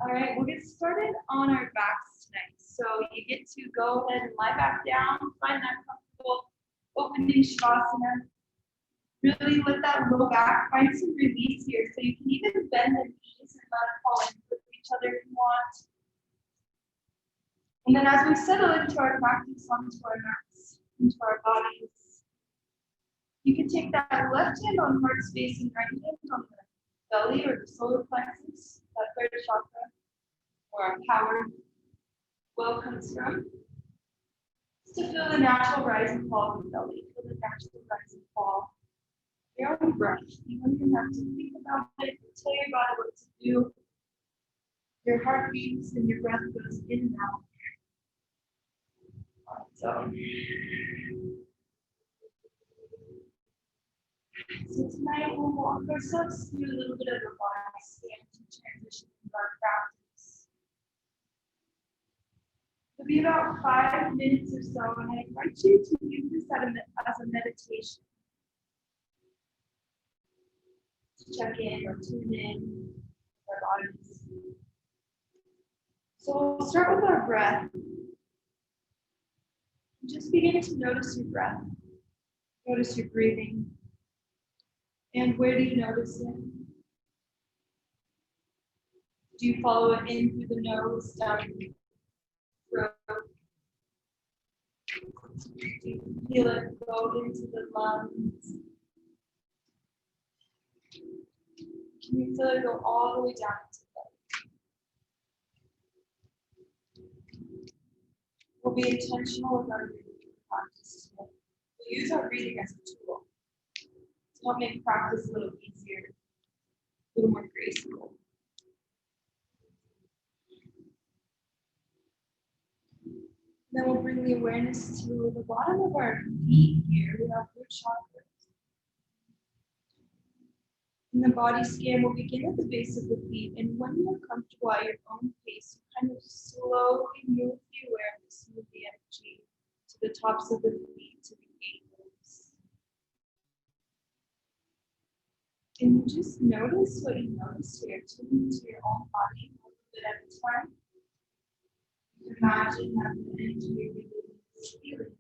All right, we'll get started on our backs tonight. So you get to go ahead and lie back down, find that comfortable opening shavasana. Really let that low back find some release here. So you can even bend the knees and let it fall in with each other if you want. And then as we settle into our practice onto our mats, into our bodies, you can take that left hand on heart space and right hand on the belly or the solar plexus, that third chakra, where our power well comes from. Just to feel the natural rise and fall of the belly, feel the natural rise and fall. Your own breath. You don't even have to think about it, tell your body what to do. Your heart beats and your breath goes in and out. So tonight we'll walk ourselves through a little bit of a body scan to transition into our practice. It'll be about 5 minutes or so, and I invite you to use this as a meditation. To check in or tune in with our bodies. So we'll start with our breath. Just begin to notice your breath. Notice your breathing. And where do you notice it? Do you follow it in through the nose, down the throat? Do you feel it go into the lungs? Can you feel it go all the way down to the belly? We'll be intentional with our breathing practice today. We'll use our breathing as a tool to help make practice a little easier, a little more graceful. Then we'll bring the awareness to the bottom of our feet here. We have root chakras. In the body scan, we'll begin at the base of the feet, and when you're comfortable at your own pace, you kind of slowly move the awareness, move the energy to the tops of the feet, to the ankles. And you just notice what you notice here, tune into your own body a little bit at a time. Imagine that the energy is healing.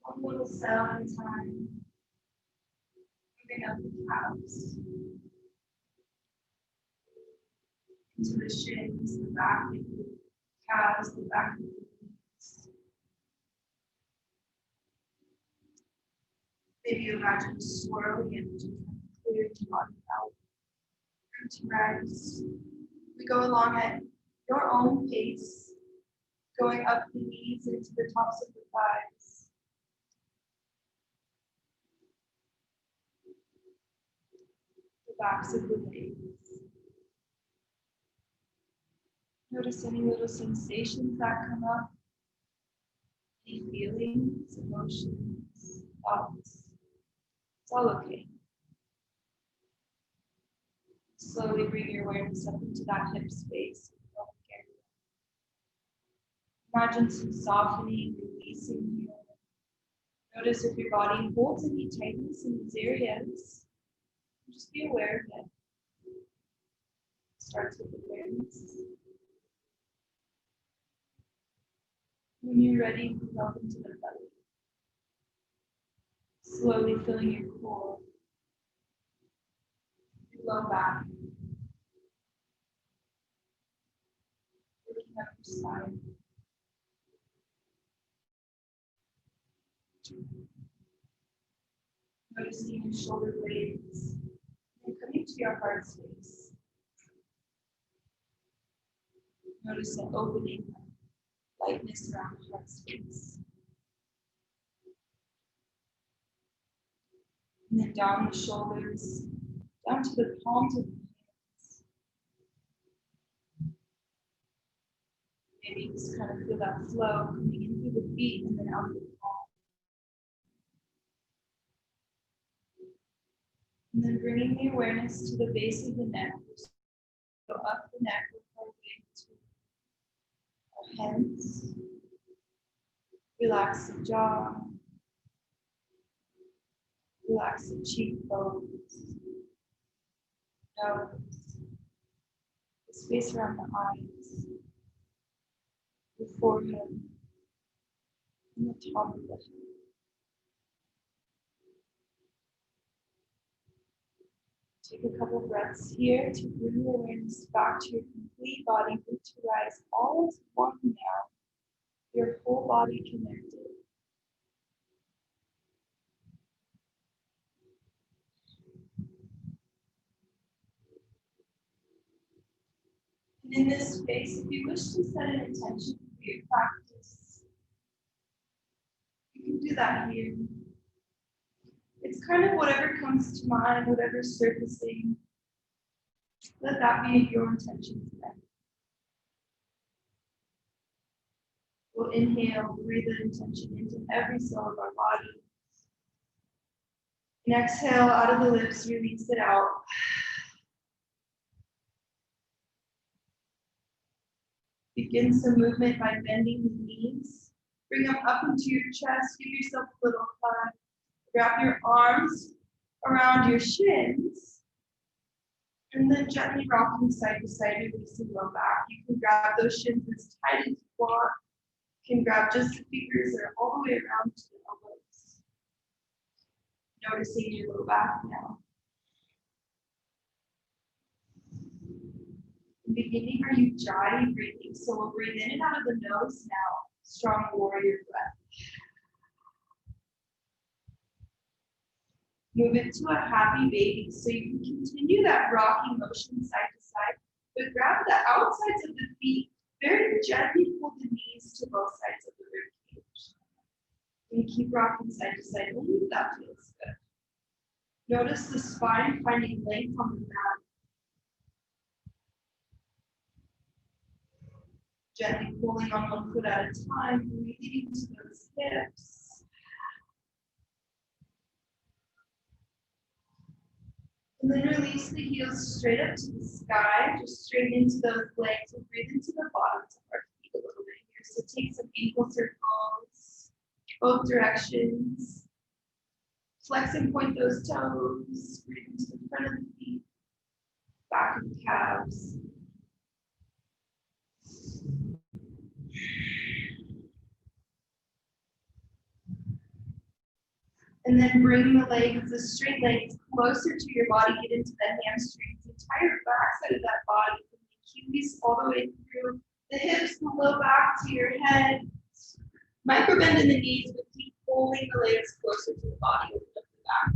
One little cell at a time. Moving up the calves. Into the shins, the back of the calves, the back of the knees. Maybe you imagine swirling energy clear the body out. Come to rest. We go along at your own pace, going up the knees into the tops of the thighs. The backs of the legs. Notice any little sensations that come up, any feelings, emotions, thoughts. It's all okay. Slowly bring your awareness up into that hip space. Imagine some softening, releasing here. Notice if your body holds any tightness in these areas. Just be aware of it. Starts with awareness. When you're ready, move up into the belly. Slowly filling your core, your low back. Looking up your spine. Noticing your shoulder blades and coming to your heart space. Notice the opening, lightness around the heart space. And then down the shoulders, down to the palms of the hands. Maybe just kind of feel that flow coming in through the feet and then out of the palms. And then bringing the awareness to the base of the neck. Go up the neck with our way to our hands. Relax the jaw. Relax the cheekbones. Nose. Space around the eyes, the forehead, and the top of the head. Take a couple breaths here to bring your awareness back to your complete body, root to rise, all as one now, your whole body connected. And in this space, if you wish to set an intention for your practice, you can do that here. It's kind of whatever comes to mind, whatever's surfacing. Let that be your intention today. We'll inhale, breathe the intention into every cell of our body. And exhale out of the lips, release it out. Begin some movement by bending the knees. Bring them up into your chest. Give yourself a little hug. Wrap your arms around your shins. And then gently rocking side to side, releasing low back. You can grab those shins as tight as you want. You can grab just the fingers that are all the way around to the elbows. Noticing your low back now. In the beginning, are you dry breathing? So we'll breathe in and out of the nose now. Strong warrior breath. Move into a happy baby. So you can continue that rocking motion side to side, but grab the outsides of the feet. Very gently pull the knees to both sides of the rib cage. And keep rocking side to side. Only if that feels good. Notice the spine finding length on the mat. Gently pulling on one foot at a time, breathing into those hips. And then release the heels straight up to the sky, just straight into those legs, and breathe into the bottoms of our feet a little bit here. So take some ankle circles, both directions. Flex and point those toes, breathe into the front of the feet, back of the calves. And then bring the legs, the straight legs, closer to your body. Get into the hamstrings, the entire backside of that body, from the Achilles all the way through the hips, the low back to your head. Micro bend in the knees, but keep pulling the legs closer to the body. Open up the back.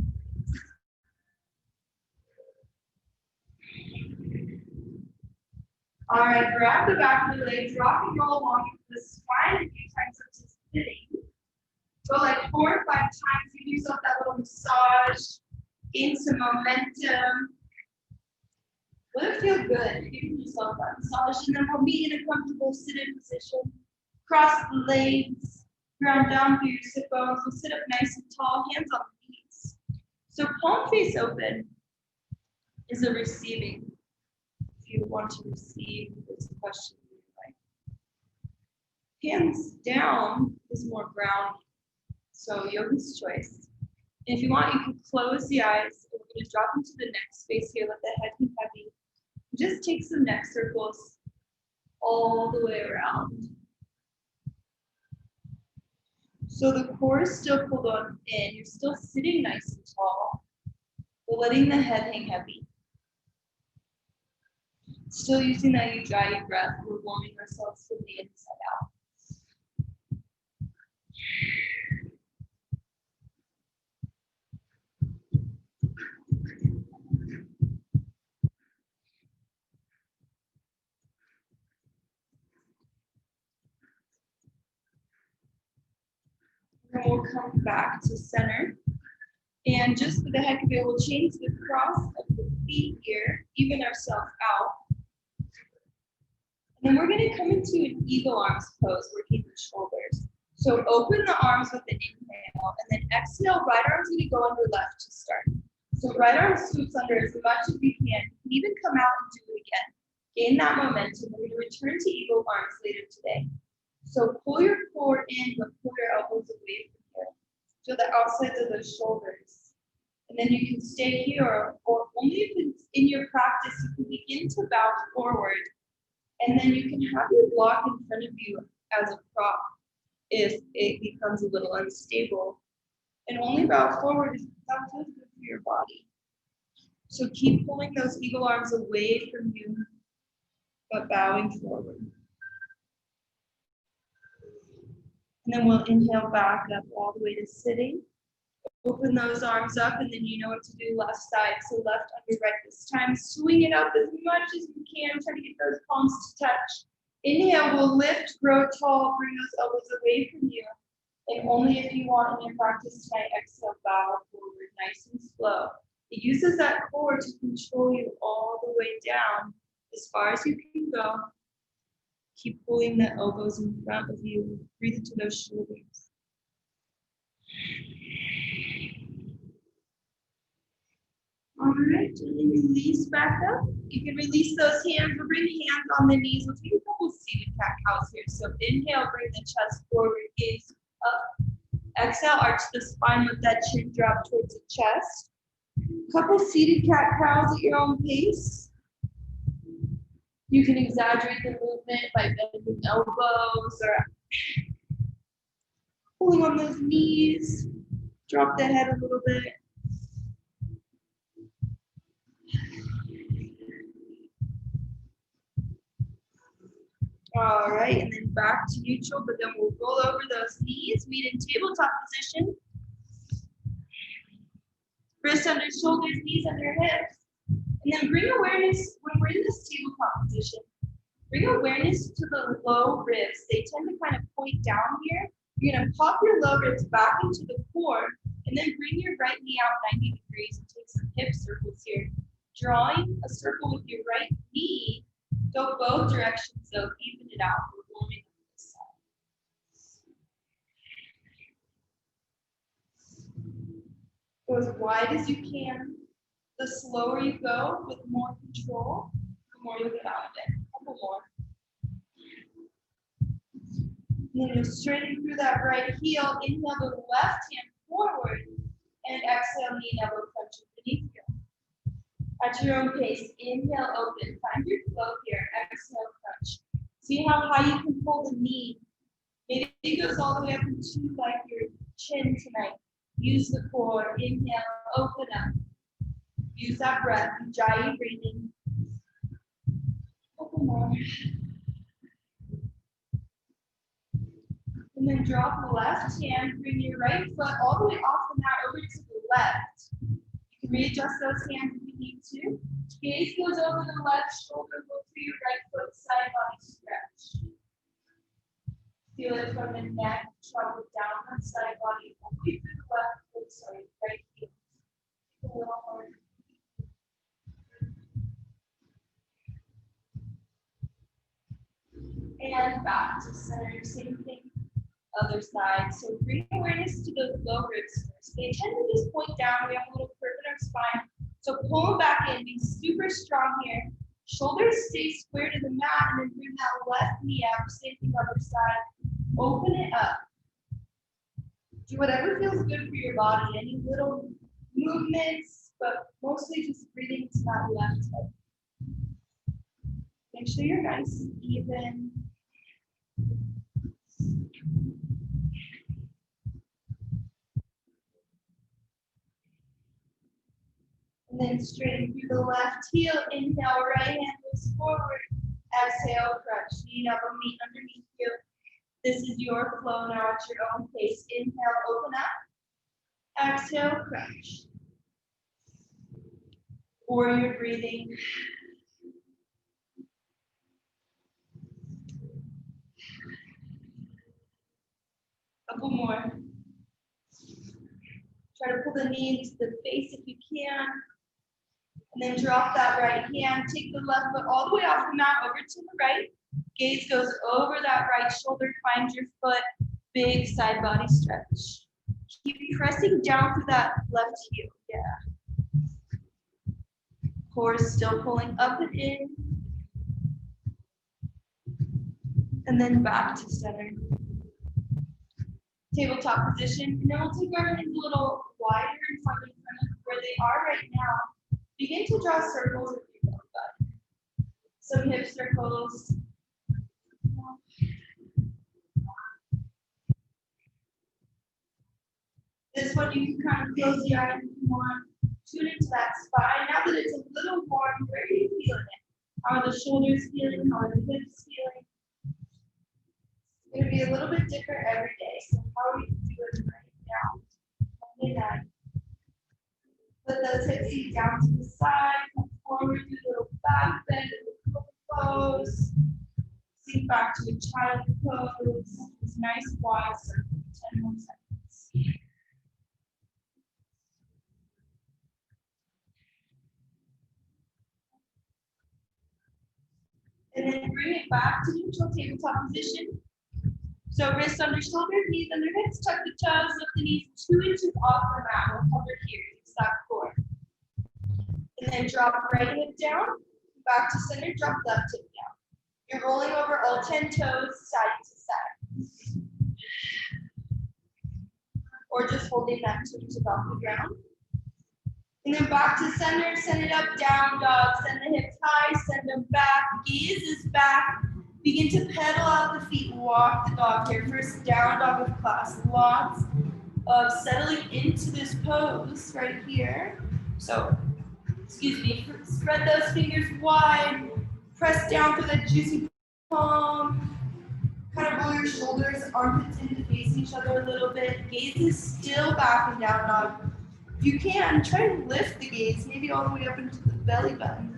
All right, grab the back of the legs, rock and roll along the spine a few times up to sitting. Go like 4 or 5 times, give yourself that little massage, gain some momentum. Let it feel good, giving yourself that massage, and then we'll meet in a comfortable sit-in position. Cross the legs, ground down through your sit bones. We'll sit up nice and tall, hands on the knees. So palm face open is a receiving. If you want to receive this question in your life. Hands down is more grounding. So yoga's choice. And if you want, you can close the eyes. And we're going to drop into the neck space here. Let the head be heavy. Just take some neck circles all the way around. So the core is still pulled on in. You're still sitting nice and tall, but letting the head hang heavy. Still using that ujjayi breath. We're warming ourselves from the inside out. And we'll come back to center. And just for the heck of it, we'll change the cross of the feet here, even ourselves out. And then we're going to come into an eagle arms pose, working the shoulders. So open the arms with an inhale, and then exhale, right arm's going to go under left to start. So right arm swoops under as much as you can. You can even come out and do it again. Gain that momentum. We're going to return to eagle arms later today. So pull your core in, but pull your elbows away from here. Feel the outsides of the shoulders. And then you can stay here, or only if it's in your practice, you can begin to bow forward. And then you can have your block in front of you as a prop if it becomes a little unstable. And only bow forward if that feels good for your body. So keep pulling those eagle arms away from you, but bowing forward. And then we'll inhale back up all the way to sitting. Open those arms up, and then you know what to do left side. So left under right this time. Swing it up as much as you can. Try to get those palms to touch. Inhale, we'll lift, grow tall, bring those elbows away from you. And only if you want in your practice tonight, exhale, bow forward, nice and slow. It uses that core to control you all the way down as far as you can go. Keep pulling the elbows in front of you. Breathe into those shoulders. All right, gently release back up. You can release those hands or bring hands on the knees. We'll take a couple seated cat cows here. So inhale, bring the chest forward, gaze up. Exhale, arch the spine with that chin drop towards the chest. Couple seated cat cows at your own pace. You can exaggerate the movement by bending elbows or pulling on those knees. Drop the head a little bit. All right, and then back to neutral, but then we'll roll over those knees, meet in tabletop position. Wrists under shoulders, knees under hips. And then bring awareness, when we're in this tabletop position, bring awareness to the low ribs. They tend to kind of point down here. You're gonna pop your low ribs back into the core, and then bring your right knee out 90 degrees and take some hip circles here. Drawing a circle with your right knee. Go both directions, so even it out. We're warming up this side. Go as wide as you can. The slower you go, with more control, the more you'll get out of it. A couple more. And then you'll straighten through that right heel. Inhale the left hand forward, and exhale, knee and elbow crunch beneath you. At your own pace, inhale, open. Find your flow here. Exhale, crunch. See how high you can pull the knee. Maybe it goes all the way up into like your chin tonight. Use the core. Inhale, open up. Use that breath. Ujjayi breathing. Couple more. And then drop the left hand. Bring your right foot all the way off the mat over to the left. You can readjust those hands if you need to. Gaze goes over the left shoulder, look for your right foot, side body stretch. Feel it from the neck, travel downward side body, all the way through the left foot, sorry, right heel. A little more. And back to center, same thing, other side. So bring awareness to those low ribs first. They tend to just point down. We have a little curve in our spine. So pull them back in, be super strong here. Shoulders stay square to the mat, and then bring that left knee out. Same thing other side. Open it up. Do whatever feels good for your body. Any little movements, but mostly just breathing to that left hip. Make sure you're nice and even. And then straighten through the left heel. Inhale, right hand moves forward. Exhale, crunch. Knee and elbow meet underneath you. This is your flow now at your own pace. Inhale, open up. Exhale, crunch. Warrior breathing. Couple more. Try to pull the knee into the face if you can. And then drop that right hand. Take the left foot all the way off the mat over to the right. Gaze goes over that right shoulder. Find your foot. Big side body stretch. Keep pressing down through that left heel. Yeah. Core is still pulling up and in. And then back to center. Tabletop position. And then we'll take our hands a little wider in front of where they are right now, begin to draw circles with your belly button. Some hip circles. This one you can kind of close the eyes if you want. Tune into that spine. Now that it's a little warm, where are you feeling it? How are the shoulders feeling? How are the hips feeling? It's going to be a little bit different every day. So how are you doing right now? Midnight. Put those hips feet down to the side. Come forward, do a little back bend, a little pose. Sink back to a child pose. This nice wide circle. 10 more seconds. And then bring it back to neutral tabletop position. So wrists under shoulders, knees under hips, tuck the toes, lift the knees 2 inches off the mat. We'll hover here, stop core. And then drop right hip down, back to center, drop left hip down. You're rolling over all 10 toes, side to side. Or just holding that 2 inches off the ground. And then back to center, send it up, down dog, send the hips high, send them back, gaze is back. Begin to pedal out the feet, walk the dog here. First down dog of class, lots of settling into this pose right here. So, excuse me, spread those fingers wide, press down for that juicy palm. Kind of roll your shoulders, armpits into facing each other a little bit. Gaze is still back and down dog. If you can, try to lift the gaze, maybe all the way up into the belly button.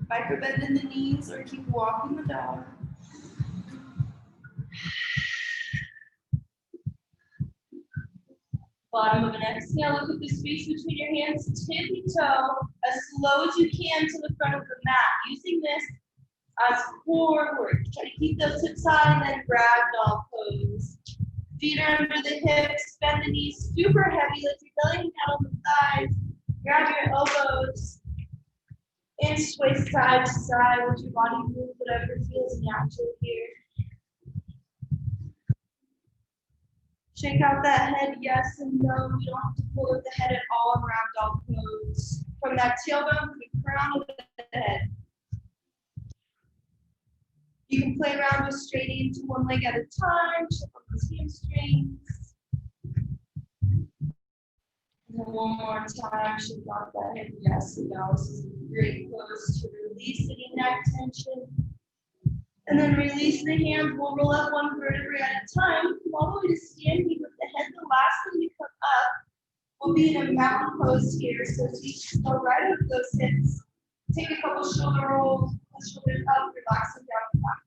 Micro bend in the knees or keep walking the dog. Bottom of an exhale, look at the space between your hands, tippy toe, as slow as you can to the front of the mat. Using this as core work. Try to keep those hips high and then ragdoll pose. Feet are under the hips, bend the knees super heavy, lift your belly out on the thighs. Grab your elbows and sway side to side with your body move, whatever feels natural here. Shake out that head, yes and no. You don't have to pull up the head at all in ragdoll pose. From that tailbone to the crown of the head. You can play around with straightening to one leg at a time, check on those hamstrings. And then one more time, shake out that head, yes and no. This is a great pose to release any neck tension. And then release the hands. We'll roll up one vertebrae at a time. Come all the way to standing with the head. The last thing to come up will be in a mountain pose here. So feet go right over those hips. Take a couple shoulder rolls, pull the shoulders up, relax them down the back.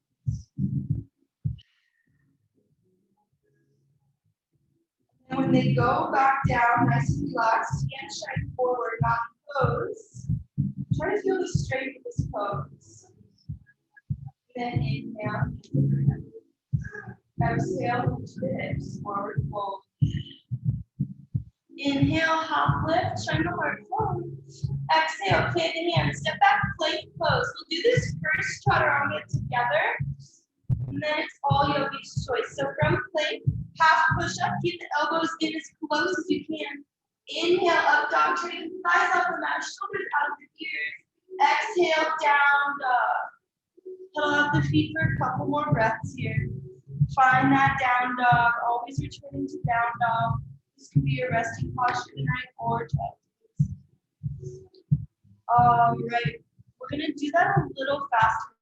And when they go back down, nice and relaxed, hands shine forward, mountain pose. Try to feel the strength of this pose. Then inhale. Exhale to the hips, forward fold. Inhale, hop lift, shine the heart forward. Exhale, plant the hands, step back, plank pose. We'll do this first chaturanga together, and then it's all yogi's choice. So from plank, half push up, keep the elbows in as close as you can. Inhale, up dog, turning the thighs off the mat, shoulders out of the ears. Exhale, down dog. Pedal out the feet for a couple more breaths here. Find that down dog, always returning to down dog. This could be your resting posture tonight or twice. All right, we're gonna do that a little faster.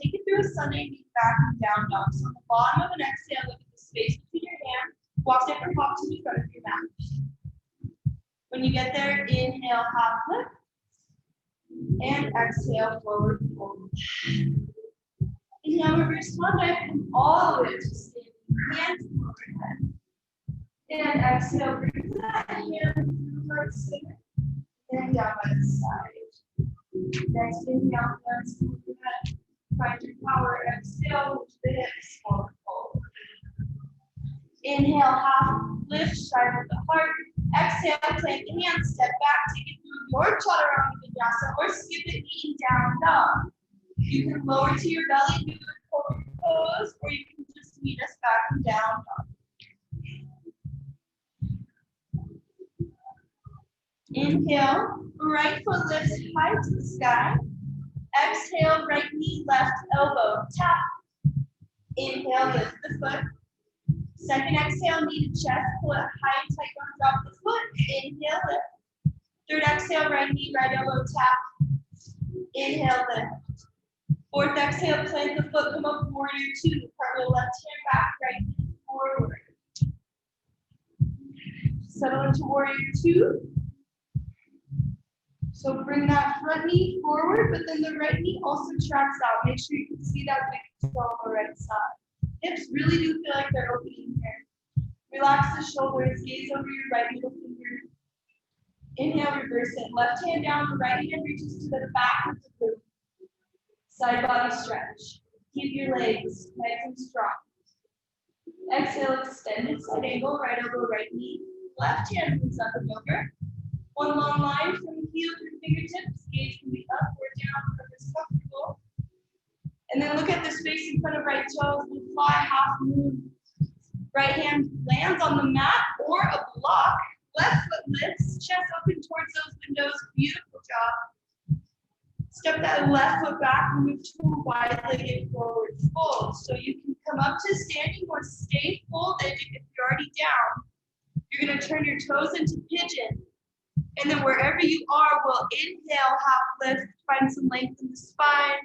Take it through a Sunday knee back and down dog. So on the bottom of an exhale, look at the space between your hands. Walk step or hop to the front of your mat. When you get there, inhale, hop lift. And exhale, forward fold. Inhale, reverse swan dive, come all the way to standing. Hands overhead. And exhale, bring that hand through heart center. And down by the side. Next inhale, hands overhead. Find your power. Exhale, to the hips, forward fold. Inhale, half lift, side of the heart. Exhale, plant the hands, step back, take it through your chaturanga vinyasa, or skip it, kneeling down dog. You can lower to your belly, do a forward pose, or you can just meet us back and down dog. Inhale, right foot lifts high to the sky. Exhale, right knee, left elbow, tap. Inhale, lift the foot. Second exhale, knee to chest, pull it high and tight, don't drop the foot. Inhale, lift. Third exhale, right knee, right elbow, tap. Inhale, lift. Fourth exhale, plant the foot, come up, warrior two. Cartwheel left hand back, right knee forward. Settle into warrior two. So bring that front knee forward, but then the right knee also tracks out. Make sure you can see that big toe on the right side. Hips really do feel like they're opening here. Relax the shoulders, gaze over your right middle finger. Inhale, reverse it. Left hand down, the right hand reaches to the back of the glute. Side body stretch. Keep your legs nice and strong. Exhale, extended side angle, right elbow, right knee. Left hand moves up and over. One long line from heel to fingertips. Gaze can be up or down, whatever's comfortable. And then look at the space in front of right toes. We fly half moon. Right hand lands on the mat or a block. Left foot lifts, chest open towards those windows. Beautiful job. Step that left foot back and move to a wide-legged forward fold. So you can come up to standing or stay folded if you're already down. You're going to turn your toes into pigeon. And then wherever you are, we'll inhale, half lift, find some length in the spine.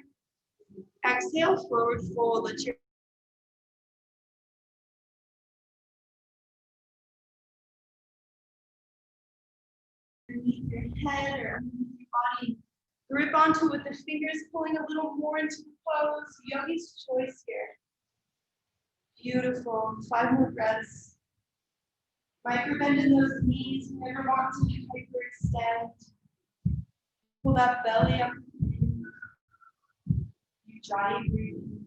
Exhale, forward fold. Let your underneath your head or underneath your body. Grip onto it with the fingers, pulling a little more into the pose. Yogi's choice here. Beautiful. 5 more breaths. Micro bend in those knees. Never want to hyperextend. Pull that belly up. Ujjayi breathing.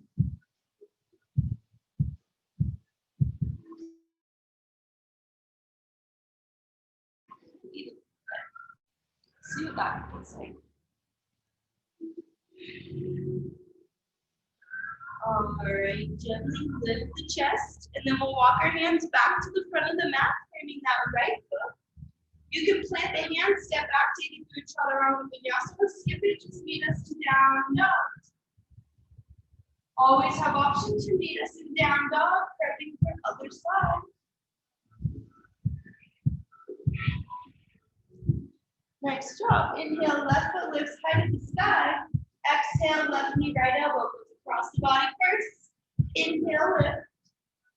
See what that feels like. All right, gently lift the chest, and then we'll walk our hands back to the front of the mat, framing that right foot. You can plant the hands, step back, taking through chaturanga vinyasa. Skip it, just meet us to down dog. Always have options to meet us in down dog, prepping for other side. Nice job. Inhale, left foot lifts high to the sky. Exhale, left knee, right elbow goes across the body first. Inhale, lift.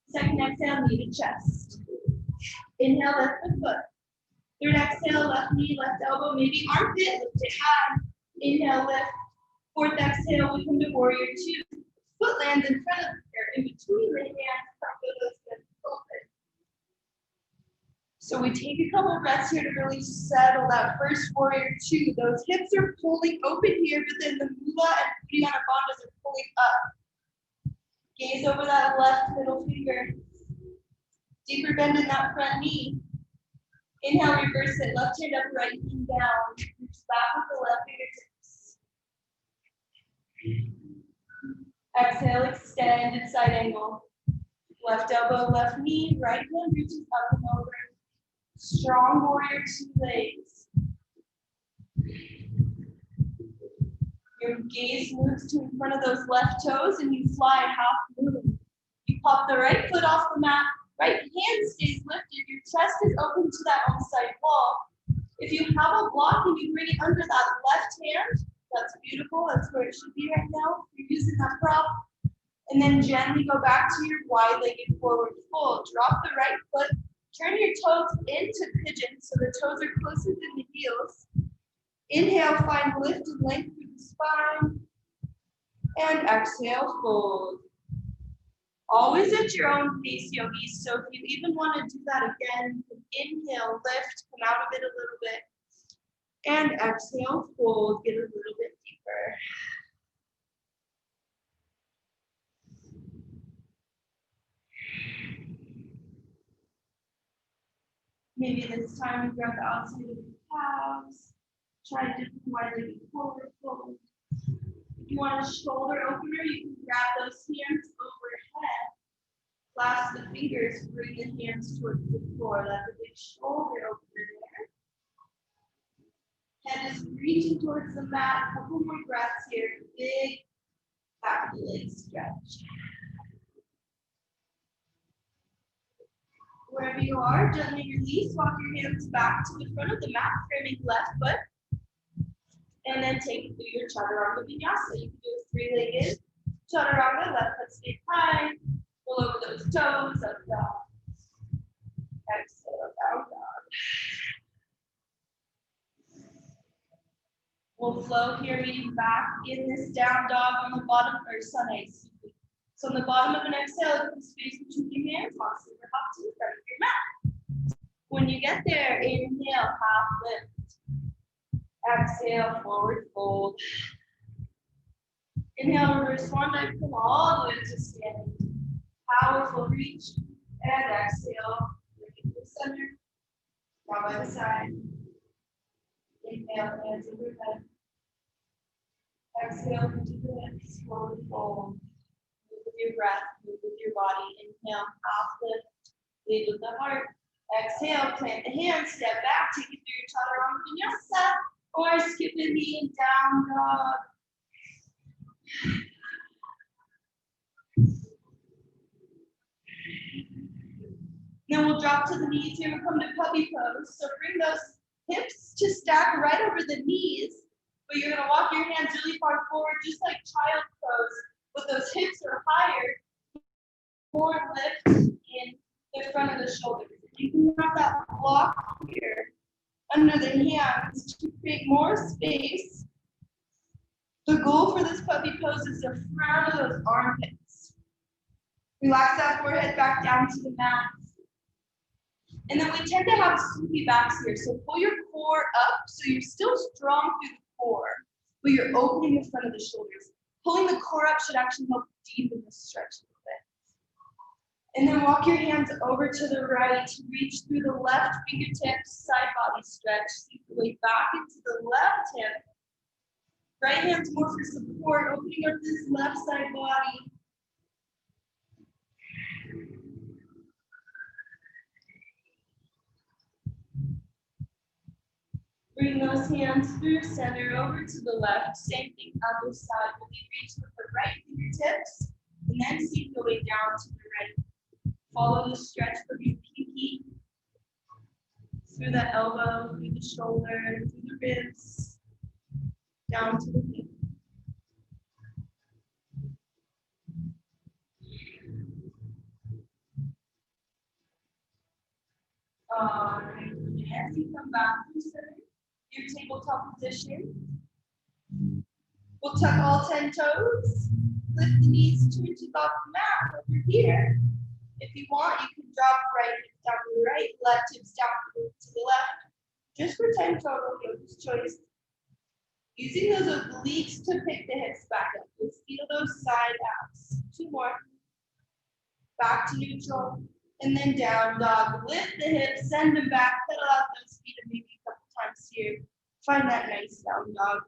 Second exhale, knee to chest. Inhale, lift the foot. Third exhale, left knee, left elbow, maybe armpit, lift it high. Inhale, lift. Fourth exhale, we come to warrior two. Foot lands in front of the chair, in between the hands, front foot is open. So we take a couple of breaths here to really settle that first warrior two. Those hips are pulling open here, but then the mula and Uddiyana bandhas are pulling up. Gaze over that left middle finger. Deeper bend in that front knee. Inhale, reverse it. Left hand up, right knee down. Reach back with the left fingertips. Exhale, extended side angle. Left elbow, left knee. Right hand reaches up and over. Strong warrior two legs. Your gaze moves to in front of those left toes and you fly half moon. You pop the right foot off the mat. Right hand stays lifted. Your chest is open to that on-side wall. If you have a block and you bring it under that left hand, that's beautiful. That's where it should be right now. You're using that prop. And then gently go back to your wide-legged forward fold. Drop the right foot. Turn your toes into pigeon so the toes are closer than the heels. Inhale, find lift and length through the spine. And exhale, fold. Always at your own pace, yogis. So if you even want to do that again, inhale, lift, come out of it a little bit. And exhale, fold, get a little bit deeper. Maybe this time you grab the outside of your calves. Try a different wide-legged forward fold. If you want a shoulder opener, you can grab those hands overhead. Clasp the fingers, bring the hands towards the floor. That's a big shoulder opener there. And just reaching towards the mat. A couple more breaths here. Big back of the leg stretch. Wherever you are, gently release. Walk your hands back to the front of the mat, framing left foot. And then take it through your chaturanga vinyasa. You can do a three-legged chaturanga. Left foot stays high. Roll over those toes. Up dog. Exhale, down dog. We'll flow here, meeting back in this down dog on the bottom, or sun A, excuse me. So on the bottom of an exhale, put the space between your hands, walk super hop to the front of your mat. When you get there, inhale, half lift. Exhale, forward fold. Inhale, reverse swan dive, come all the way to standing. Powerful reach. And exhale, bring it to the center. Down by the side. Inhale, hands overhead. Exhale, into the hips, forward fold. Move with your breath, move with your body. Inhale, half lift, lead with the heart. Exhale, plant the hands, step back, take it through your chaturanga vinyasa, or skip a knee and down dog. Then we'll drop to the knees here. We'll come to puppy pose. So bring those hips to stack right over the knees, but you're going to walk your hands really far forward, just like child pose, but those hips are higher. More lift in the front of the shoulders. You can have that block here under the hands to create more space. The goal for this puppy pose is to frown of those armpits. Relax that forehead back down to the mat. And then we tend to have swoopy backs here. So pull your core up so you're still strong through the core, but you're opening the front of the shoulders. Pulling the core up should actually help deepen the stretch a little bit. And then walk your hands over to the right. Reach through the left fingertips, side body stretch. Seep the way back into the left hip. Right hand's more for support, opening up this left side body. Bring those hands through center over to the left. Same thing other side. We'll be reaching with the right fingertips and then seep the way down to the right. Follow the stretch from your pinky through the elbow, through the shoulder, through the ribs, down to the feet. Alright, as you come back to center, your tabletop position. We'll tuck all 10 toes, lift the knees 2 inches off the mat over here. If you want, you can drop right hips down to the right, left hips down to the left. Just for 10 total, yoga's choice. Using those obliques to pick the hips back up. You'll feel those side abs. 2 more. Back to neutral. And then down dog. Lift the hips, send them back, pedal out those feet maybe a couple times here. Find that nice down dog.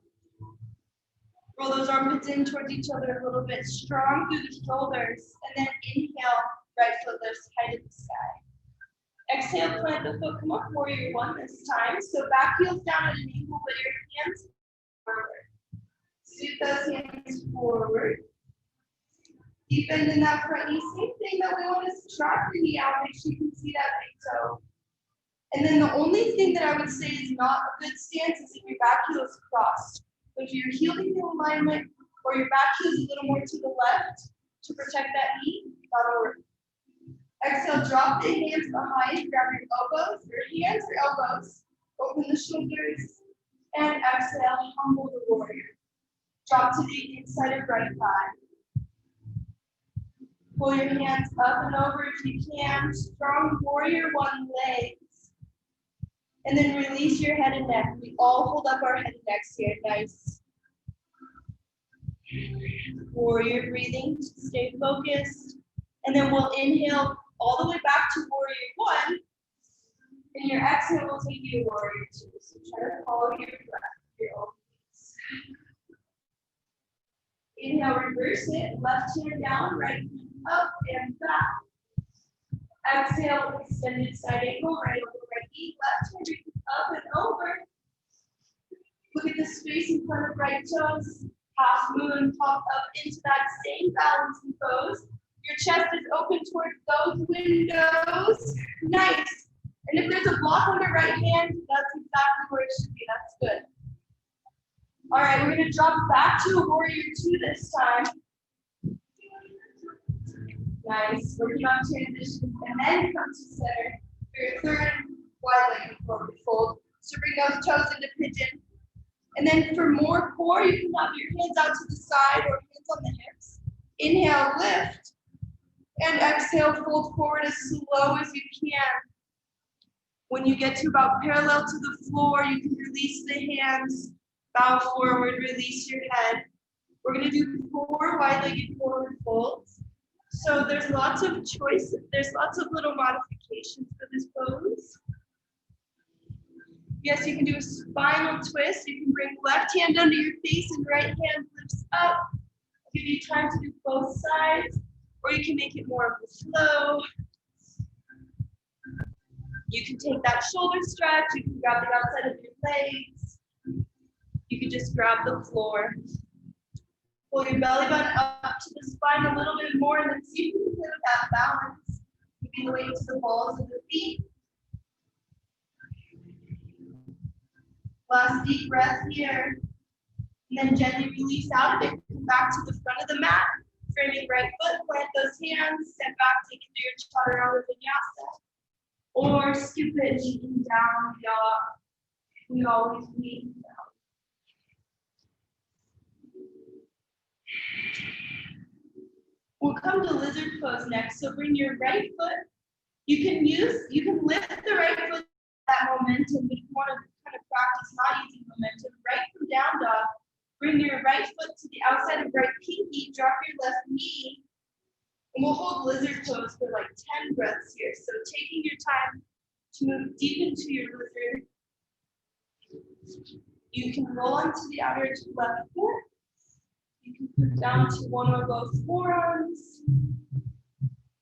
Roll those armpits in towards each other a little bit. Strong through the shoulders. And then inhale, right foot lifts high to the sky. Exhale, plant the foot. Come up, warrior 1 this time. So back heels down at an angle, but your hands forward. Sweep those hands forward. Deep bend in that front knee. Same thing that we want to track the knee out. Make sure you can see that big toe. And then the only thing that I would say is not a good stance is if your back heel is crossed. So if your heel to heel alignment or your back heel is a little more to the left to protect that knee, that'll work. Exhale, drop the hands behind, grab your elbows, your hands or elbows, open the shoulders, and exhale, humble the warrior. Drop to the inside of right thigh. Pull your hands up and over if you can. Strong warrior 1 legs. And then release your head and neck. We all hold up our head and necks here. Nice. Warrior breathing. Stay focused. And then we'll inhale all the way back to warrior 1. And your exhale will take you to warrior 2. So try to follow your breath. Your own pace. Inhale, reverse it. Left hand down, right hand up and back. Exhale, extended side angle, right over right knee. Left hand up and over. Look at the space in front of right toes. Half moon, pop up into that same balancing pose. Your chest is open towards those windows. Nice. And if there's a block on the right hand, that's exactly where it should be. That's good. All right, we're gonna drop back to a warrior two this time. Nice. Working on transition, and then come to center for your third wide-legged forward fold. So bring those toes into pigeon. And then for more core, you can have your hands out to the side or hands on the hips. Inhale, lift. And exhale, fold forward as slow as you can. When you get to about parallel to the floor, you can release the hands, bow forward, release your head. We're gonna do 4 wide-legged forward folds. So there's lots of choices, there's lots of little modifications for this pose. Yes, you can do a spinal twist. You can bring left hand under your face and right hand lifts up. I'll give you time to do both sides, or you can make it more of a flow. You can take that shoulder stretch. You can grab the outside of your legs. You can just grab the floor. Pull your belly button up to the spine a little bit more, and then see if you can play with that balance. Moving the weight to the balls of the feet. Last deep breath here. And then gently release out of it. Come back to the front of the mat. Framing right foot, plant those hands, step back, take it to your chaturanga vinyasa. Or stupid, kneeling down, yaw. We always kneel down. We'll come to lizard pose next. So bring your right foot. You can lift the right foot that momentum, but if you want to kind of practice not using momentum, right from down dog. Bring your right foot to the outside of right pinky, drop your left knee, and we'll hold lizard pose for like 10 breaths here. So taking your time to move deep into your lizard. You can roll onto the outer edge of the left foot. You can put down to one or both forearms.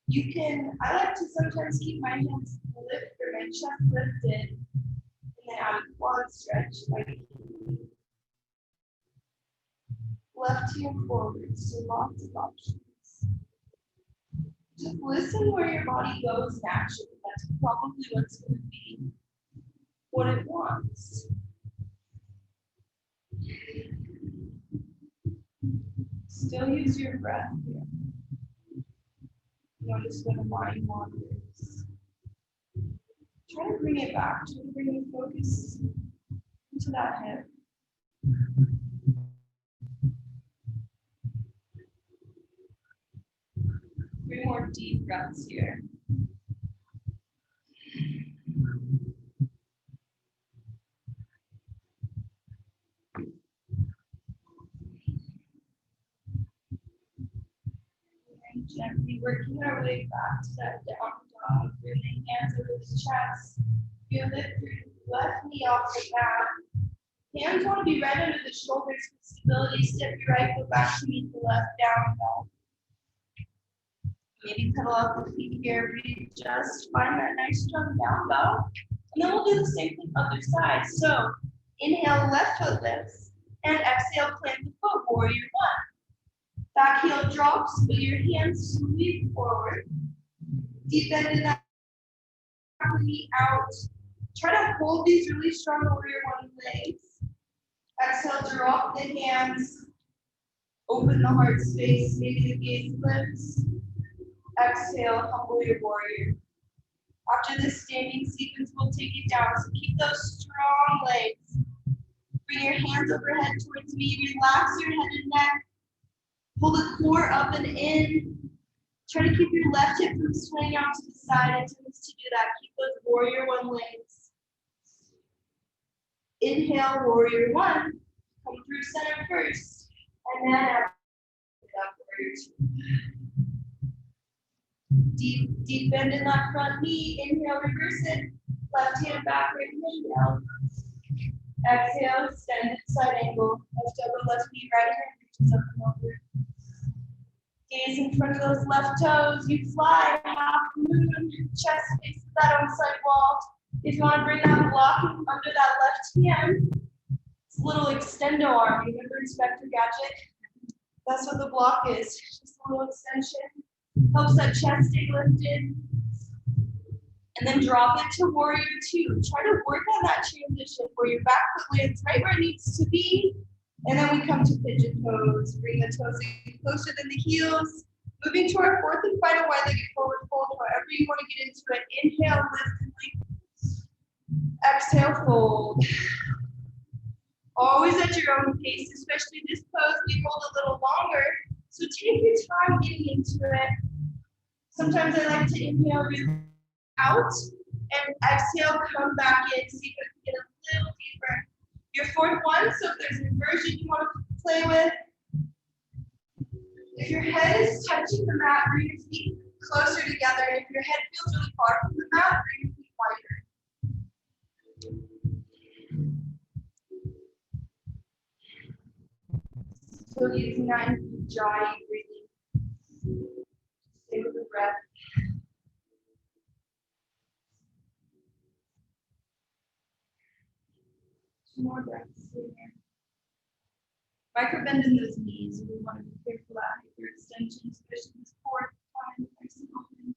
You can, I like to sometimes keep my hands lifted or my chest lifted, and then out of quad stretch, like left hand forward, so lots of options. Just listen where your body goes naturally. That's probably what's going to be what it wants. Still use your breath here. Notice when the mind wanders. Try to bring it back. Try to bring the focus into that hip. 3 more deep breaths here. And gently working our way back to that down dog. Bringing hands over the chest. You lift your left knee off the mat. Hands want to be right under the shoulders for stability. Step your right foot back to meet the left down dog. Maybe pedal out the feet here, readjust, find that nice strong down dog. And then we'll do the same thing other side. So inhale, left foot lifts, and exhale, plant the foot, warrior one. Back heel drops, put your hands sweep forward. Deep bend in that knee out. Try to hold these really strong warrior one legs. Exhale, drop the hands. Open the heart space, maybe the gaze lifts. Exhale, humble your warrior. After this standing sequence, we'll take it down. So keep those strong legs. Bring your hands overhead towards me. Relax your head and neck. Pull the core up and in. Try to keep your left hip from swaying out to the side. Attempt to do that. Keep those warrior one legs. Inhale, warrior one. Come through center first. And then exhale, warrior two. Deep bend in that front knee. Inhale, reverse it. Left hand back, right hand down. Exhale, extended side angle. Left elbow, left knee, right hand reaches up and over. Gaze in front of those left toes. You fly, half moon, chest faces that on side wall. If you want to bring that block under that left hand, This little extendo arm, remember Inspector Gadget? That's what the block is, just a little extension. Helps that chest stay lifted. And then drop it to warrior two. Try to work on that transition where your back foot lands right where it needs to be. And then we come to pigeon pose. Bring the toes in closer than the heels. Moving to our fourth and final wide-legged forward fold, however you want to get into it. Inhale, lift and lengthen. Exhale, fold. Always at your own pace, especially this pose, we hold a little longer. So take your time getting into it. Sometimes I like to inhale really out and exhale, come back in, see if I can get a little deeper. Your fourth one, so if there's an inversion you want to play with, if your head is touching the mat, bring your feet closer together. And if your head feels really far from the mat, bring your feet wider. So using that dry breathing. Stay with the breath. More breaths in here. Micro bend in those knees. We want to be careful that your extension, especially this fourth time, nice and open.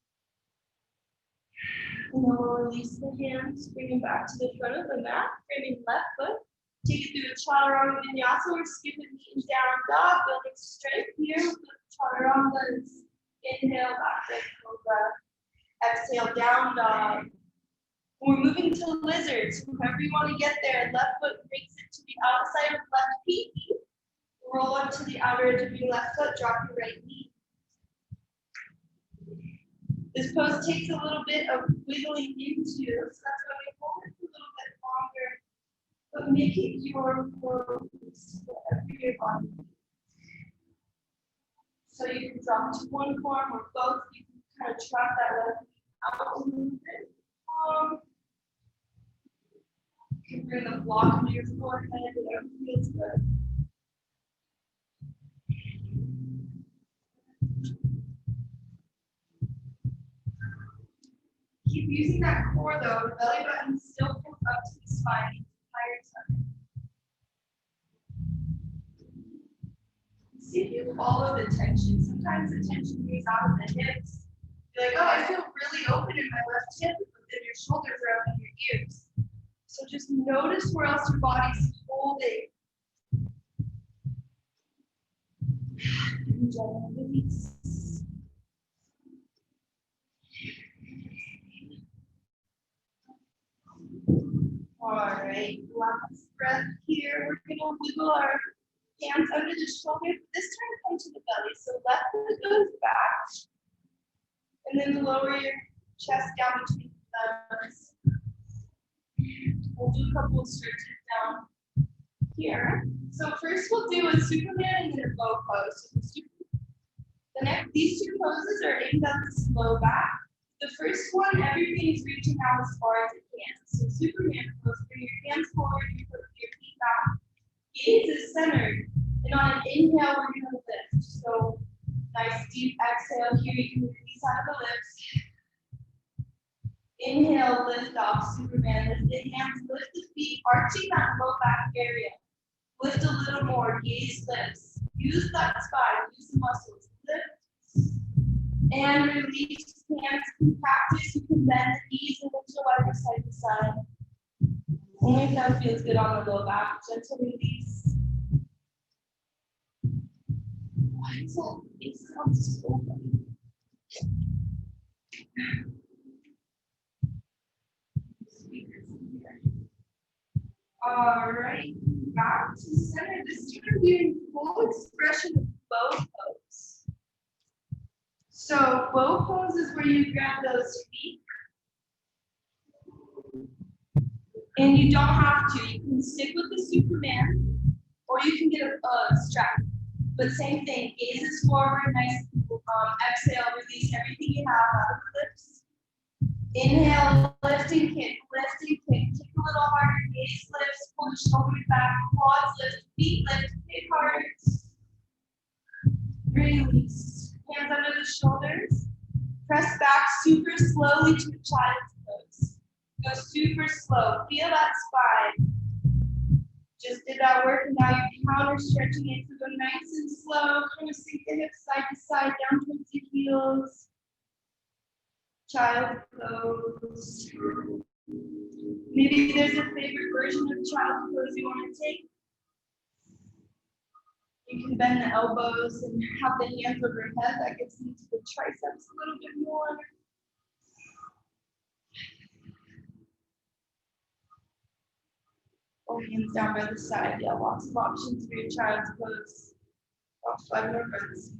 And then we'll release the hands, bring them back to the front of the mat, framing left foot. Take it through a chaturanga vinyasa or skip it and down dog, building strength here with the chaturangas. Inhale, back leg cobra. Exhale, down dog. We're moving to lizards. Whoever you want to get there, left foot brings it to the outside of left feet. Roll up to the outer edge of your left foot, drop your right knee. This pose takes a little bit of wiggling into, so that's why we hold it a little bit longer, but make it your pose, whatever your body needs. So you can drop to one arm or both. You can kind of trap that left knee out a little bit. You can bring the block into your forehead, whatever feels good. Keep using that core though, the belly button still pulls up to the spine the entire time. See if you follow the tension. Sometimes the tension moves out of the hips. You're like, oh, I feel really open in my left hip, but then your shoulders are up in your ears. So just notice where else your body's holding. And gently release. All right, last breath here. We're gonna wiggle our hands under the shoulder. This time come to the belly. So left foot goes back. And then lower your chest down between the thumbs. We'll do a couple of stretches down here. So first we'll do a Superman and then a bow pose. So these two poses are aimed at the slow back. The first one, everything is reaching out as far as it can. So Superman pose, bring your hands forward, you put your feet back. Gaze is centered. And on an inhale, we're going to lift. So nice deep exhale here. You can release out of the lips. Inhale, lift off, Superman. Lift the hands, lift the feet, arching that low back area. Lift a little more, gaze lifts. Use that spine, use the muscles. Lift and release. Hands can practice. You can bend the knees and lift your legs side to side. Only if that feels good on the low back. Gentle release. Why is that? It sounds so funny. All right, back to center. This time doing full expression of bow pose. So bow pose is where you grab those feet. And you don't have to. You can stick with the Superman, or you can get a strap. But same thing, gazes forward, nice. Exhale, release everything you have out of the lips. Inhale, lifting kick, lifting kick. Kick a little harder, gaze lifts, pull the shoulders back, quads lift, feet lift, kick hard. Release. Hands under the shoulders. Press back super slowly to a child's pose. Go super slow. Feel that spine. Just did that work, and now you're counter stretching it. So go nice and slow. Kind of sink the hips side to side, down towards the heels. Child pose. Maybe there's a favorite version of child pose you want to take. You can bend the elbows and have the hands overhead. That gets into the triceps a little bit more. Or hands down by the side. Yeah, lots of options for your child's pose. About 5 more breaths.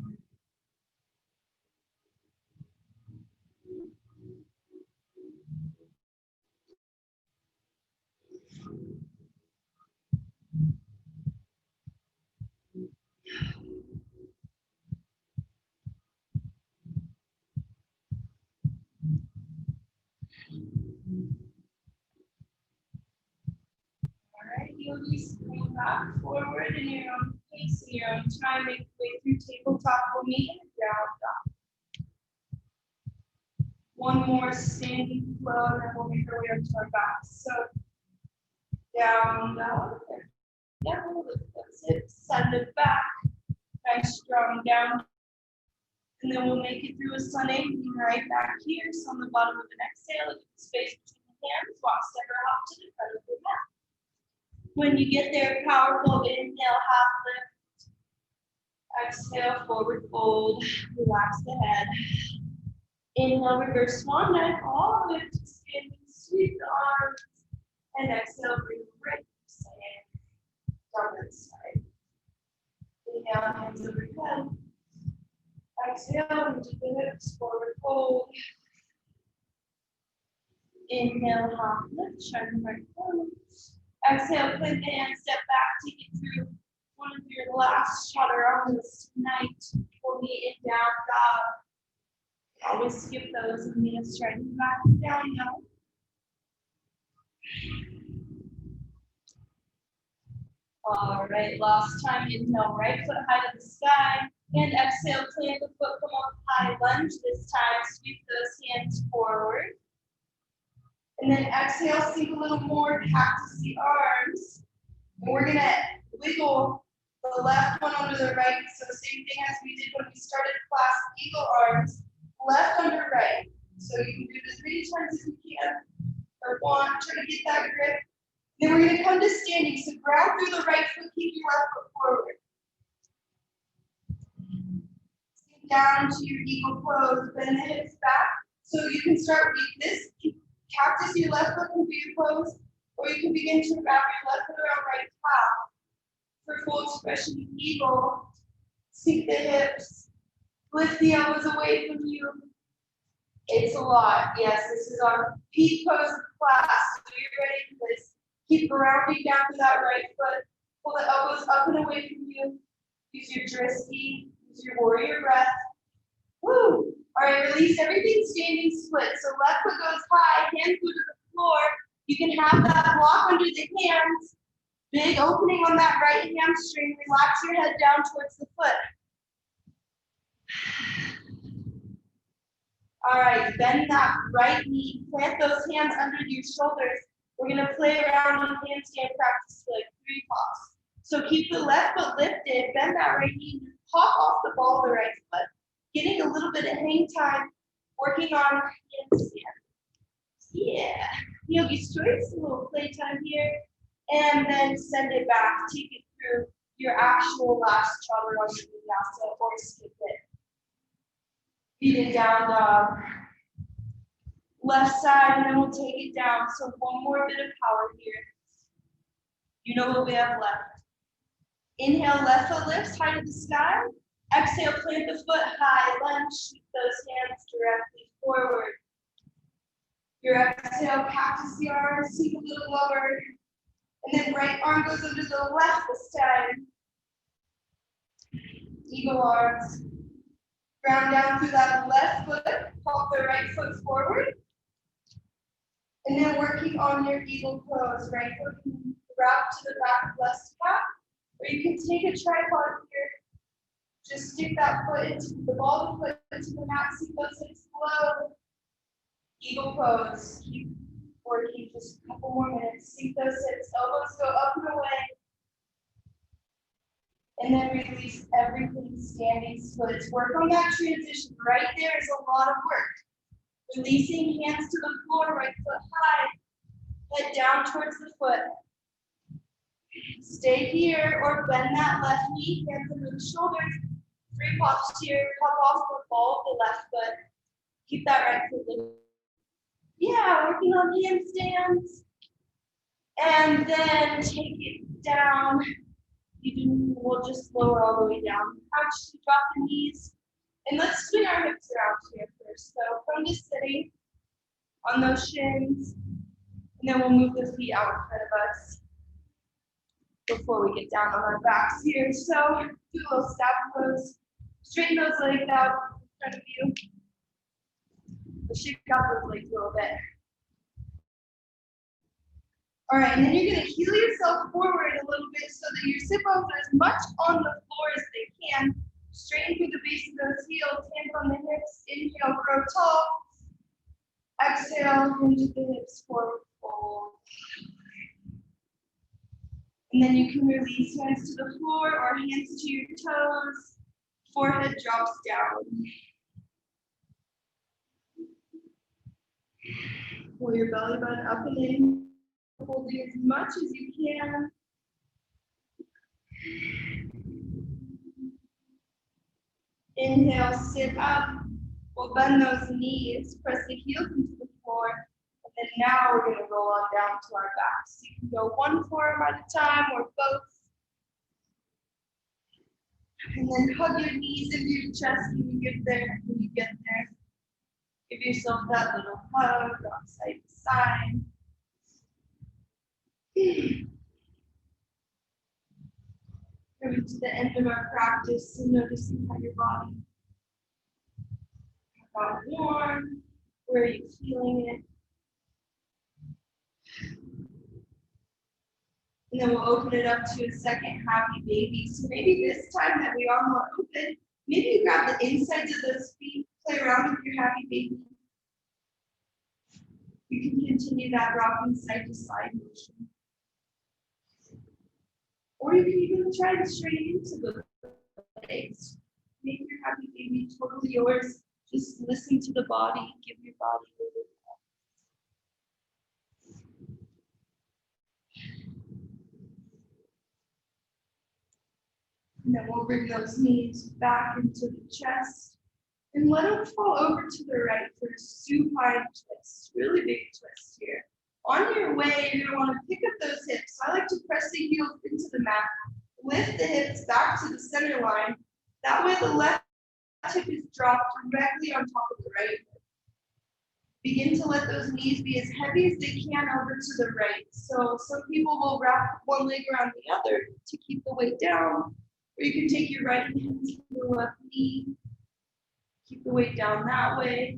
Alright, yogis, come back forward in your own pace, in your own time. Make your way through tabletop for me and down dog. One more standing flow, and then we'll make our way up to our backs. So down dog. Down, that's it. Send it back. Nice strong down. And then we'll make it through a sun anchoring right back here. So on the bottom of an exhale, look at the space between the hands. Walk step or hop to the front of the mat. When you get there, powerful inhale, half lift. Exhale, forward fold. Relax the head. Inhale, reverse swan dive. All the way to standing, sweep the arms. And exhale, bring the right side. Down that side. Inhale, hands overhead. Exhale, into the hips, forward fold. Inhale, half lift, shine right forward. Exhale, plant the hand, step back, take it through one of your last chaturangas tonight. We'll meet in down dog. Always skip those and meet us straighten back and down now. All right, last time, inhale, right foot high to the sky. And exhale, plant the foot, come up high, lunge this time, sweep those hands forward. And then exhale, sink a little more, cactus the arms. And we're gonna wiggle the left one under the right. So same thing as we did when we started class, eagle arms, left under right. So you can do this as many times as you can. Or one, try to get that grip. Then we're gonna come to standing. So grab through the right foot, keep your left foot forward. Sink down to your eagle pose, bend the hips back. So you can start with this. Cactus your left foot can be your pose, or you can begin to wrap your left foot around right calf. For full expression, eagle, sink the hips, lift the elbows away from you. It's a lot. Yes, this is our peak pose of class. So you're ready for this. Keep rounding down to that right foot. Pull the elbows up and away from you. Use your dristy, use your warrior breath. Woo! All right, release everything standing split. So left foot goes high, hands go to the floor. You can have that block under the hands. Big opening on that right hamstring. Relax your head down towards the foot. All right, bend that right knee. Plant those hands under your shoulders. We're gonna play around on handstand practice for like 3 pops. So keep the left foot lifted, bend that right knee, pop off the ball of the right foot. Getting a little bit of hang time, working on handstand. Yeah, yogi's choice, a little playtime here. And then send it back, take it through your actual last chaturanga vinyasa or skip it. Feet it down dog. Left side, and then we'll take it down. So one more bit of power here. You know what we have left. Inhale, left foot lifts high to the sky. Exhale, plant the foot high, lunge, sweep those hands directly forward. Your exhale, cactus the arms, sink a little lower. And then right arm goes under the left this time. Eagle arms. Ground down through that left foot, pop the right foot forward. And then working on your eagle pose. Right foot can wrap to the back of left calf. Or you can take a tripod here. Just stick that foot into the ball of the foot into the mat, sink those hips low. Eagle pose. Keep working just a couple more minutes. Sink those hips, elbows go up and away. And then release everything standing splits. Work on that transition. Right there is a lot of work. Releasing hands to the floor, right foot high. Head down towards the foot. Stay here or bend that left knee, hands under the shoulders. 3 pops here, pop off the ball of the left foot. Keep that right foot lifted. Yeah, working on handstands. And then take it down. We'll just lower all the way down. Crouch to drop the knees. And let's swing our hips around here first. So from just sitting on those shins. And then we'll move the feet out in front of us before we get down on our backs here. So do a little staff pose. Straighten those legs out in front of you. Shake out those legs a little bit. All right, and then you're going to heel yourself forward a little bit so that your sit bones are as much on the floor as they can. Straighten through the base of those heels, hands on the hips. Inhale, grow tall. Exhale, hinge the hips forward, fold. And then you can release hands to the floor or hands to your toes. Forehead drops down. Pull your belly button up and in, holding as much as you can. Inhale, sit up. We'll bend those knees, press the heels into the floor. And then now we're going to roll on down to our backs. You can go one forearm at a time or both. And then hug your knees into your chest when you get there. Give yourself that little hug, rock side to side. Coming to the end of our practice and noticing how your body got warm. Where are you feeling it? And then we'll open it up to a second happy baby. So maybe this time that we are more open, maybe you grab the insides of those feet, play around with your happy baby. You can continue that rocking side to side motion. Or you can even try to straighten into the legs. Make your happy baby totally yours. Just listen to the body, give your body a little bit. And then we'll bring those knees back into the chest. And let them fall over to the right for a supine twist. Really big twist here. On your way, you're going to want to pick up those hips. I like to press the heels into the mat. Lift the hips back to the center line. That way the left hip is dropped directly on top of the right hip. Begin to let those knees be as heavy as they can over to the right. So some people will wrap one leg around the other to keep the weight down. Or you can take your right hand to the left knee. Keep the weight down that way.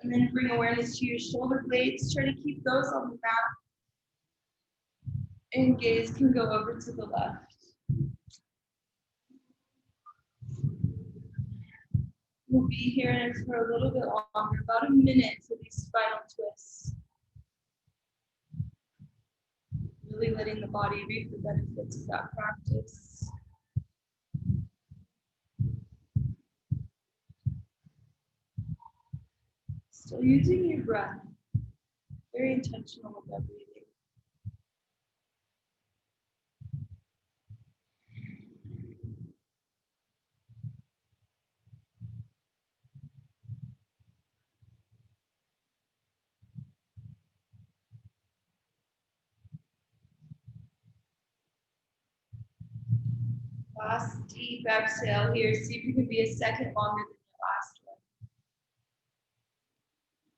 And then bring awareness to your shoulder blades. Try to keep those on the mat. And gaze can go over to the left. We'll be here for a little bit longer, about a minute for these spinal twists. Really letting the body reap the benefits of that practice. Still using your breath. Very intentional with that breathing. Last deep exhale here. See if you can be a second longer than the last one.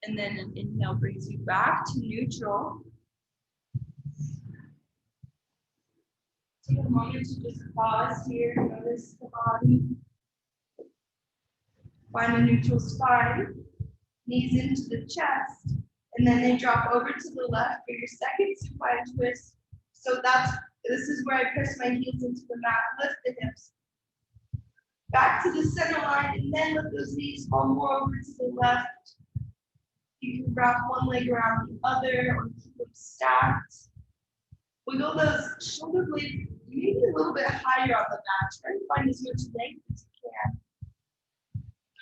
And then an inhale brings you back to neutral. Take a moment to just pause here. Notice the body. Find a neutral spine. Knees into the chest. And then they drop over to the left for your second supine twist. So this is where I press my heels into the mat, lift the hips. Back to the center line, and then let those knees fall more over to the left. You can wrap one leg around the other or keep them stacked. Wiggle those shoulder blades maybe a little bit higher on the mat. Try to find as much length as you can.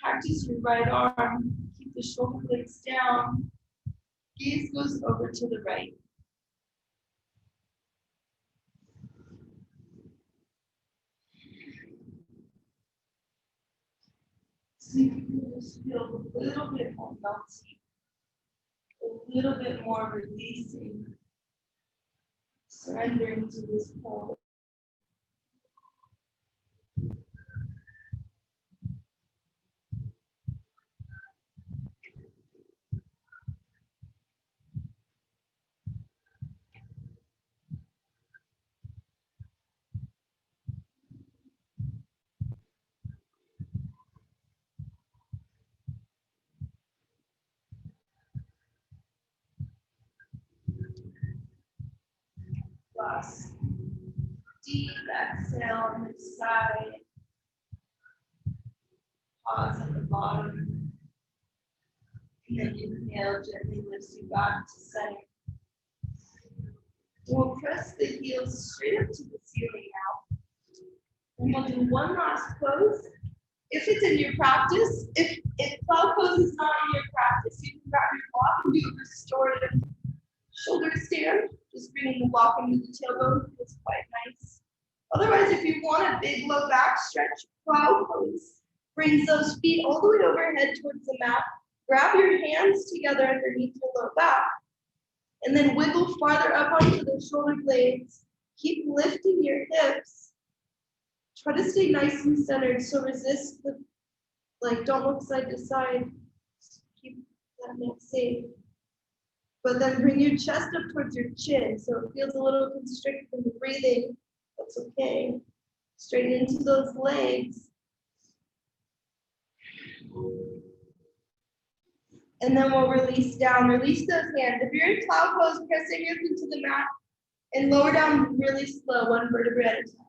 Practice your right arm. Keep the shoulder blades down. Gaze goes over to the right. So you can just feel a little bit more melting, a little bit more releasing, surrendering to this pose. Last deep exhale on this side. Pause at the bottom. And then inhale gently lifts you back to center. We'll press the heels straight up to the ceiling now. And we'll do one last pose. If it's in your practice, if cloud pose is not in your practice, you can grab your block and do a restorative shoulder stand. Just bringing the block into the tailbone. It's quite nice. Otherwise, if you want a big low back stretch, cloud pose brings those feet all the way overhead towards the mat. Grab your hands together underneath your low back. And then wiggle farther up onto the shoulder blades. Keep lifting your hips. Try to stay nice and centered. So resist the, don't look side to side. Keep that neck safe. But then bring your chest up towards your chin. So it feels a little constricted in the breathing. That's okay. Straighten into those legs. And then we'll release down. Release those hands. If you're in cloud pose, press your hands into the mat and lower down really slow, one vertebrae at a time.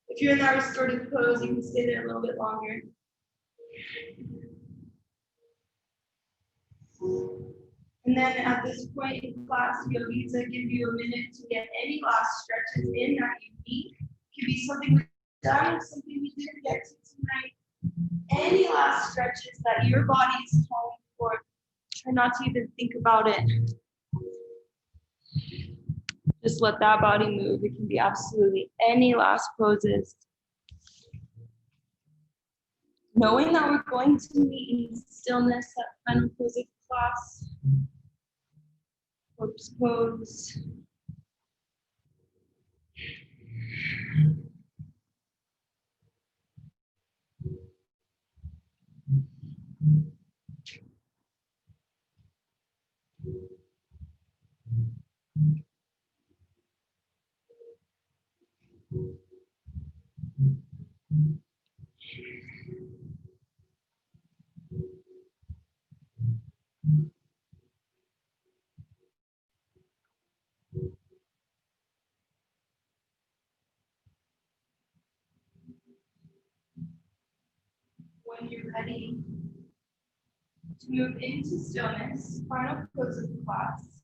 If you're in that restorative pose, you can stay there a little bit longer. And then at this point in class, yogis, I give you a minute to get any last stretches in that you need. It could be something we've done or something we didn't get to tonight. Any last stretches that your body is calling for. Try not to even think about it. Just let that body move. It can be absolutely any last poses. Knowing that we're going to meet in stillness at final pose of class. Corpse pose. When you're ready to move into stillness, final pose of class.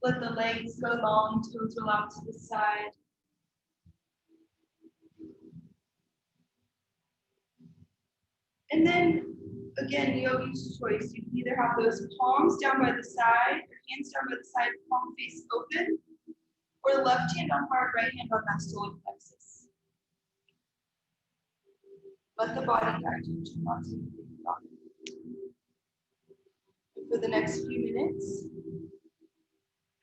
Let the legs go long, toes roll out to the side. And then, again, yogi's choice. You can either have those palms down by the side, or hands down by the side, palm face open, or the left hand on heart, right hand on that solar plexus. Let the body guide you to not to think about it. For the next few minutes,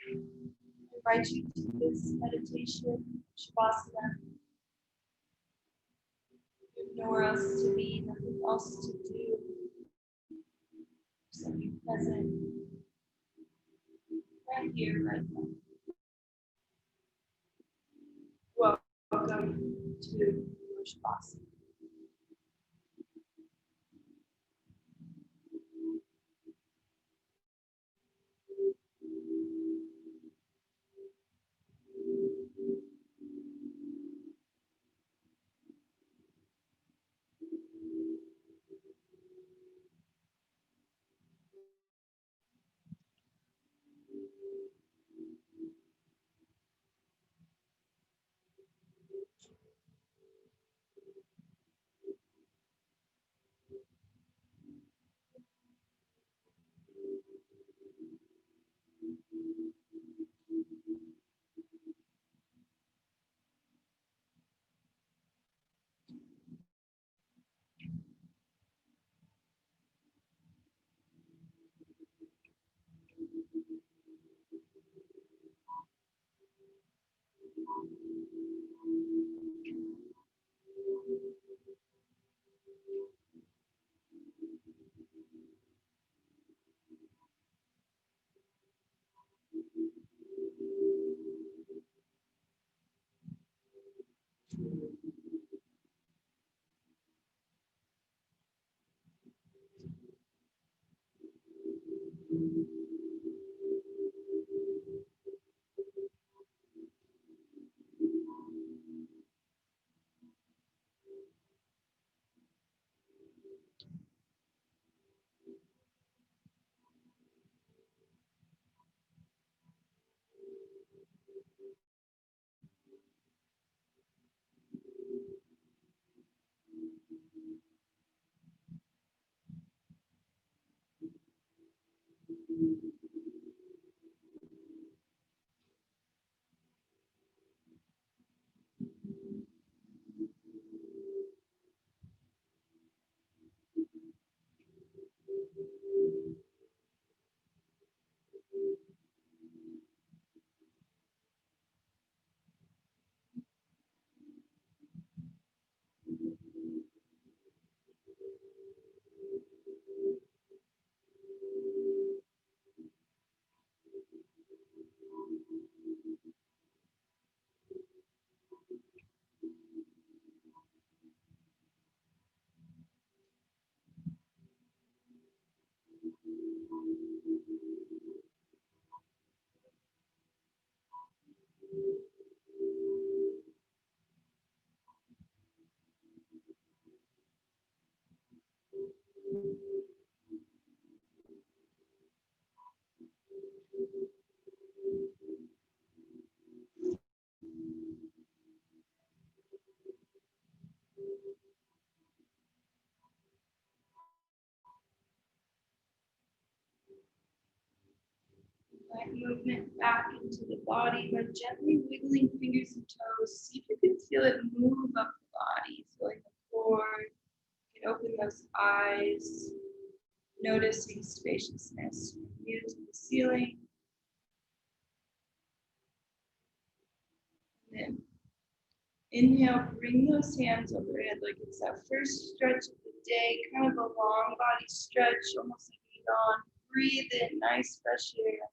I invite you to this meditation, Shavasana. You have nowhere else to be, nothing else to do. Just be present. Right here, right now. Welcome to Shavasana. Let movement back into the body by gently wiggling fingers and toes. See if you can feel it move up the body, feeling the floor. You can open those eyes, noticing spaciousness from you to the ceiling. And then inhale, bring those hands overhead like it's that first stretch of the day, kind of a long body stretch, almost like a yawn. Breathe in, nice fresh air.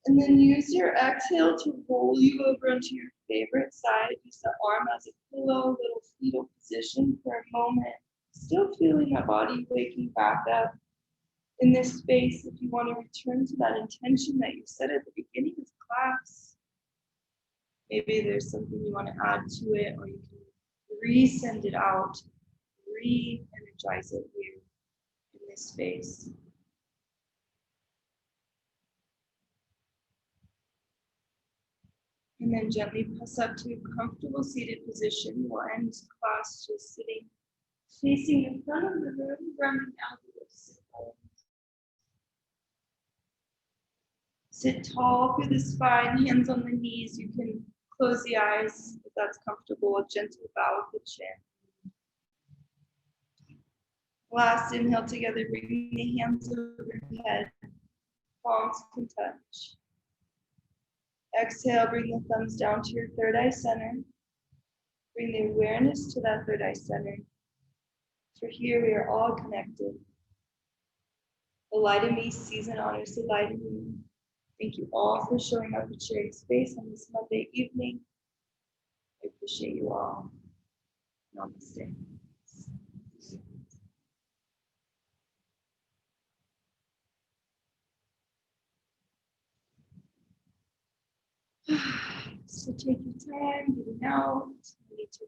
And then use your exhale to roll you over onto your favorite side. Use the arm as a pillow, little fetal position for a moment. Still feeling that body waking back up in this space. If you want to return to that intention that you set at the beginning of class, maybe there's something you want to add to it, or you can resend it out, re-energize it here in this space. And then gently press up to a comfortable seated position. We'll end class just sitting, facing the front of the room, rubbing elbows. Sit tall through the spine, hands on the knees. You can close the eyes if that's comfortable. A gentle bow of the chin. Last inhale together, bring the hands overhead. Palms can touch. Exhale, bring the thumbs down to your third eye center. Bring the awareness to that third eye center. For here we are all connected. The light in me sees and honors the light in me. Thank you all for showing up and sharing space on this Monday evening. I appreciate you all. Namaste. So take your time, getting out. You need to rest.